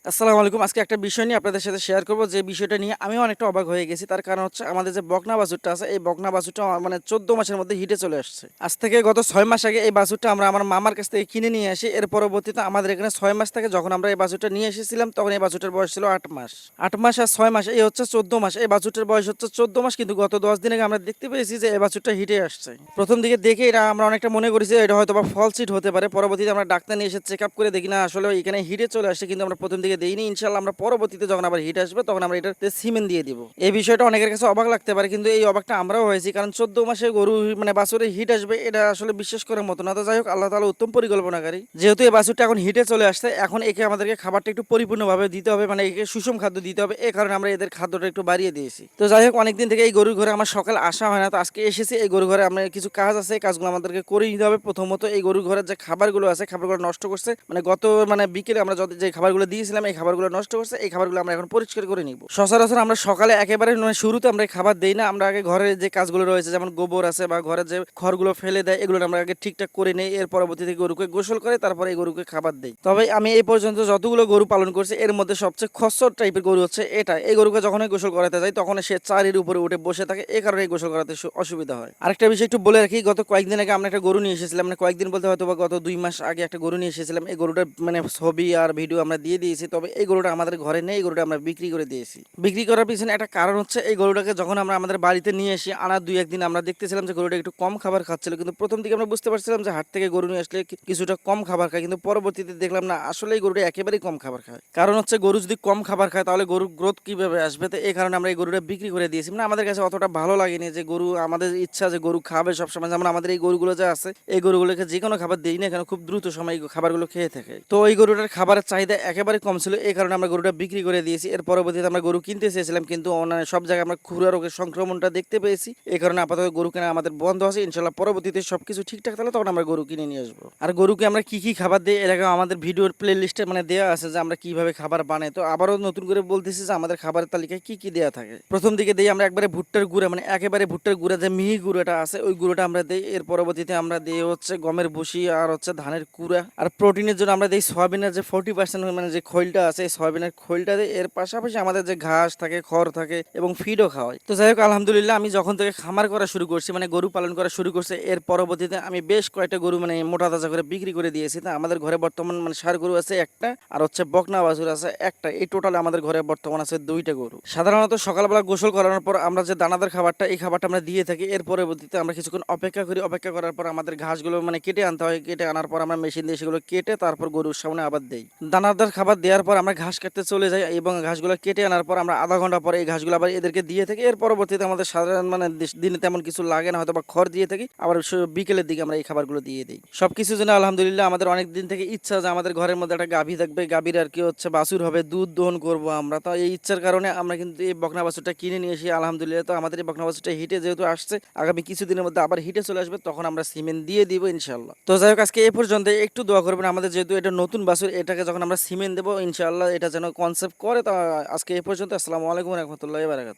আসসালামু আলাইকুম। আজকে একটা বিষয় নিয়ে আপনাদের সাথে শেয়ার করব, যে বিষয়টা নিয়ে আমিও অনেকটা অবাক হয়ে গেছি। তার কারণ হচ্ছে আমাদের যে বকনা বাছুরটা আছে, এই বকনা বাছুরটা মানে 14 মাসের মধ্যে হিটে চলে আসছে। আজ থেকে গত 6 মাস আগে এই বাছুরটা আমরা আমার মামার কাছ থেকে কিনে নিয়ে আসি। এর পরবর্তীতে আমাদের এখানে 6 মাস থেকে যখন আমরা এই বাছুরটা নিয়ে এসেছিলাম, তখন এই বাছুরটার বয়স ছিল 8 মাস। 8 মাস আর 6 মাস এই হচ্ছে 14 মাস। এই বাছুরটার বয়স হচ্ছে 14 মাস, কিন্তু গত 10 দিন আগে আমরা দেখতে পেয়েছি যে এই বাছুরটা হিটে আসছে। প্রথম দিকে দেখে এটা আমরা অনেকটা মনে করেছি এটা হয়তো বা ফলস হিট হতে পারে। পরবর্তীতে আমরা ডাক্তার নিয়ে এসে চেক আপ করে দেখি না, আসলে এখানে হিটে চলে আসছে, কিন্তু আমরা প্রথম দিকে দেইনি। ইনশাল্লাহ আমরা পরবর্তীতে যখন আবার হিট আসবে তখন আমরা এটাতে সিমেন্ট দিয়ে দিব। এই বিষয়টা অনেকের কাছে অবাক লাগতে পারে, কিন্তু এই অবাকটা আমরাও হয়েছি, কারণ 14 মাসে গরু মানে বাছুরে হিট আসবে এটা আসলে বিশ্বাস করার মতো না। তো যাই হোক, আল্লাহ তাআলা উত্তম পরিকল্পনাকারী। যেহেতু এই বাছুরটা এখন হিটে চলে আসছে, এখন একে আমাদেরকে খাবারটা একটু পরিপূর্ণভাবে দিতে হবে, মানে একে সুষম খাদ্য দিতে হবে। এই কারণে আমরা এদের খাদ্যটা একটু বাড়িয়ে দিয়েছি। তো যাই হোক, অনেকদিন থেকে এই গরুর ঘরে আমার সকাল আসা হয় না, তো আজকে এসেছি। এই গরুর ঘরে আমরা কিছু কাজ আছে, এই কাজগুলো আমাদেরকে করে নিতে হবে। প্রথমত এই গরুর ঘরের যে খাবারগুলো আছে, খাবারগুলো নষ্ট করছে, মানে গত বিকেলে আমরা যে খাবারগুলো দিয়েছিলাম এই খাবারগুলো নষ্ট করছে। এই খাবারগুলো আমরা এখন পরিষ্কার করে নিব। সচরাচর আমরা সকালে একেবারে শুরুতে আমরা এই খাবার দেই না। আমরা আগে ঘরের যে কাজগুলো রয়েছে, যেমন গোবর আছে বা ঘরের যে খড়গুলো ফেলে দেয়, এগুলো আমরা আগে ঠিকঠাক করে নেই। এর পরবর্তীতে গরুকে গোসল করে তারপরে এই গরুকে খাবার দেই। তবে আমি এই পর্যন্ত যতগুলো গরু পালন করছি, এর মধ্যে সবচেয়ে খচ্চর টাইপের গরু হচ্ছে এটা। এই গরুকে যখনই গোসল করাতে যাই, তখন সে চারির উপরে উঠে বসে থাকে। এই কারণে এই গোসল করাতে অসুবিধা হয়। আরেকটা বিষয় একটু বলে রাখি, গত কয়েকদিন আগে আমরা একটা গরু নিয়ে এসেছিলাম, মানে কয়েকদিন বলতে হয়তো বা গত 2 মাস আগে একটা গরু নিয়ে এসেছিলাম। এই গরুটার ছবি আর ভিডিও আমরা দিয়ে দিয়েছি। তবে এই গরুটা আমাদের ঘরে নেই, এই গরুটা আমরা বিক্রি করে দিয়েছি। বিক্রি করার পিছনে একটা কারণ হচ্ছে, এই গরুটাকে যখন আমরা আমাদের বাড়িতে নিয়ে এসে আনার 2-1 দিন আমরা দেখতেছিলাম যে গরুটা একটু কম খাবার খাচ্ছিল। কিন্তু প্রথম দিকে আমরা বুঝতে পারছিলাম যে হাট থেকে গরু নিয়ে আসলে কিছুটা কম খাবার খায়, কিন্তু পরবর্তীতে দেখলাম না, আসলে এই গরুটা একেবারেই কম খাবার খায়। কারণ হচ্ছে গরু যদি কম খাবার খায় তাহলে গরুর গ্রোথ কিভাবে আসবে? তো এই কারণে আমরা এই গরুটা বিক্রি করে দিয়েছি। মানে আমাদের কাছে অতটা ভালো লাগেনি যে গরু, আমাদের ইচ্ছা যে গরু খাবে সবসময়। যেমন আমাদের এই গরুগুলো যা আছে, এই গরুগুলোকে যে কোনো খাবার দেই না কেন, খুব দ্রুত সময় এই খাবারগুলো খেয়ে থাকে। তো এই গরুটার খাবারের চাহিদা একেবারে কম ছিল, এই কারণে আমরা গরুটা বিক্রি করে দিয়েছি। এর পরবর্তীতে আমরা গরু কিনতে চেয়েছিলাম, কিন্তু সব জায়গায় আমরা খুরা রোগের সংক্রমণটা দেখতে পেয়েছি। এই কারণে আপাতত গরু কেনা আমাদের বন্ধ আছে। ইনশাল্লাহ পরবর্তীতে সবকিছু ঠিকঠাক থাকলে তখন আমরা গরু কিনে নিয়ে আসবো। আর গরুকে আমরা কি কি খাবার দিই, এর আগে আমাদের ভিডিওর প্লে লিস্টে দেওয়া আছে যে আমরা কিভাবে খাবার বানাই। তো আবারও নতুন করে বলতেছি যে আমাদের খাবারের তালিকায় কি কি দেওয়া থাকে। প্রথম দিকে দিই আমরা একবারে ভুট্টার গুঁড়া, মানে একেবারে ভুট্টার গুঁড়া, যে মিহি গুঁড়োটা আছে ওই গুঁড়োটা আমরা দিই। এর পরবর্তীতে আমরা দিই হচ্ছে গমের ভুসি আর হচ্ছে ধানের কুড়া। আর প্রোটিনের জন্য আমরা দিই সয়াবিনের যে 40% যে খৈলটা আছে, এই সয়াবিনের খৈলটা দিই। এর পাশাপাশি আমাদের যে ঘাস থাকে, খড় থাকে এবং ফিডও খাওয়াই। তো যাই হোক, আলহামদুলিল্লাহ আমি যখন থেকে খামার করা শুরু করছি, মানে গরু পালন করা শুরু করছে, এর পরবর্তীতে আমি বেশ কয়েকটা গরু মোটা তাজা করে বিক্রি করে দিয়েছি। তা আমাদের ঘরে বর্তমান ষাঁড় গরু আছে একটা, আর হচ্ছে বকনা বাছুর আছে একটা। এই টোটালে আমাদের ঘরে বর্তমান আছে 2টা গরু। সাধারণত সকালবেলা গোসল করানোর পর আমরা যে দানাদার খাবারটা, এই খাবারটা আমরা দিয়ে থাকি। এর পরবর্তীতে আমরা কিছুক্ষণ অপেক্ষা করি। অপেক্ষা করার পর আমাদের ঘাসগুলো কেটে আনতে হয়। কেটে আনার পর আমরা মেশিন দিয়ে সেগুলো কেটে তারপর গরুর সামনে আবার দেই। দানাদার খাবার দেওয়ার পর আমরা ঘাস কাটতে চলে যাই, এবং ঘাসগুলো কেটে আনার পর আমরা আধা ঘন্টা পরে এই ঘাসগুলো আবার এদেরকে দিয়ে থাকি। এর পরবর্তীতে আমাদের সাধারণ দিনে তেমন কিছু লাগে না, হয়তো বা খড় দিয়ে থাকি। আবার বিকেলের দিকে আমরা এই খাবারগুলো দিয়ে দিই। সবকিছু জন্য আলহামদুলিল্লাহ আমাদের অনেক দিন থেকে ইচ্ছা যে আমাদের ঘরের মধ্যে একটা গাভী থাকবে, গাভীর আর কি হচ্ছে বাছুর হবে, দুধ দহন করব আমরা। তো এই ইচ্ছার কারণে আমরা কিন্তু এই বকনা বাছুরটা কিনে নিয়ে এসে আলহামদুলিল্লাহ। তো আমাদের এই বকনা বাছুরটা হিটে যেহেতু আসছে, আগামী কিছুদিনের মধ্যে আবার হিটে চলে আসবে, তখন আমরা সিমেন্ট দিয়ে দিব ইনশাল্লাহ। তো যাই হোক, আজকে এই পর্যন্ত। একটু দোয়া করবেন আমাদের, যেহেতু এটা নতুন বাছুর, এটাকে যখন আমরা সিমেন্ট দেবো ইনশাল্লাহ এটা যেন কনসেপ্ট করে। তো আজকে এই পর্যন্ত। আসসালামু আলাইকুম রহমতুল্লাহ বারাকাতুহু।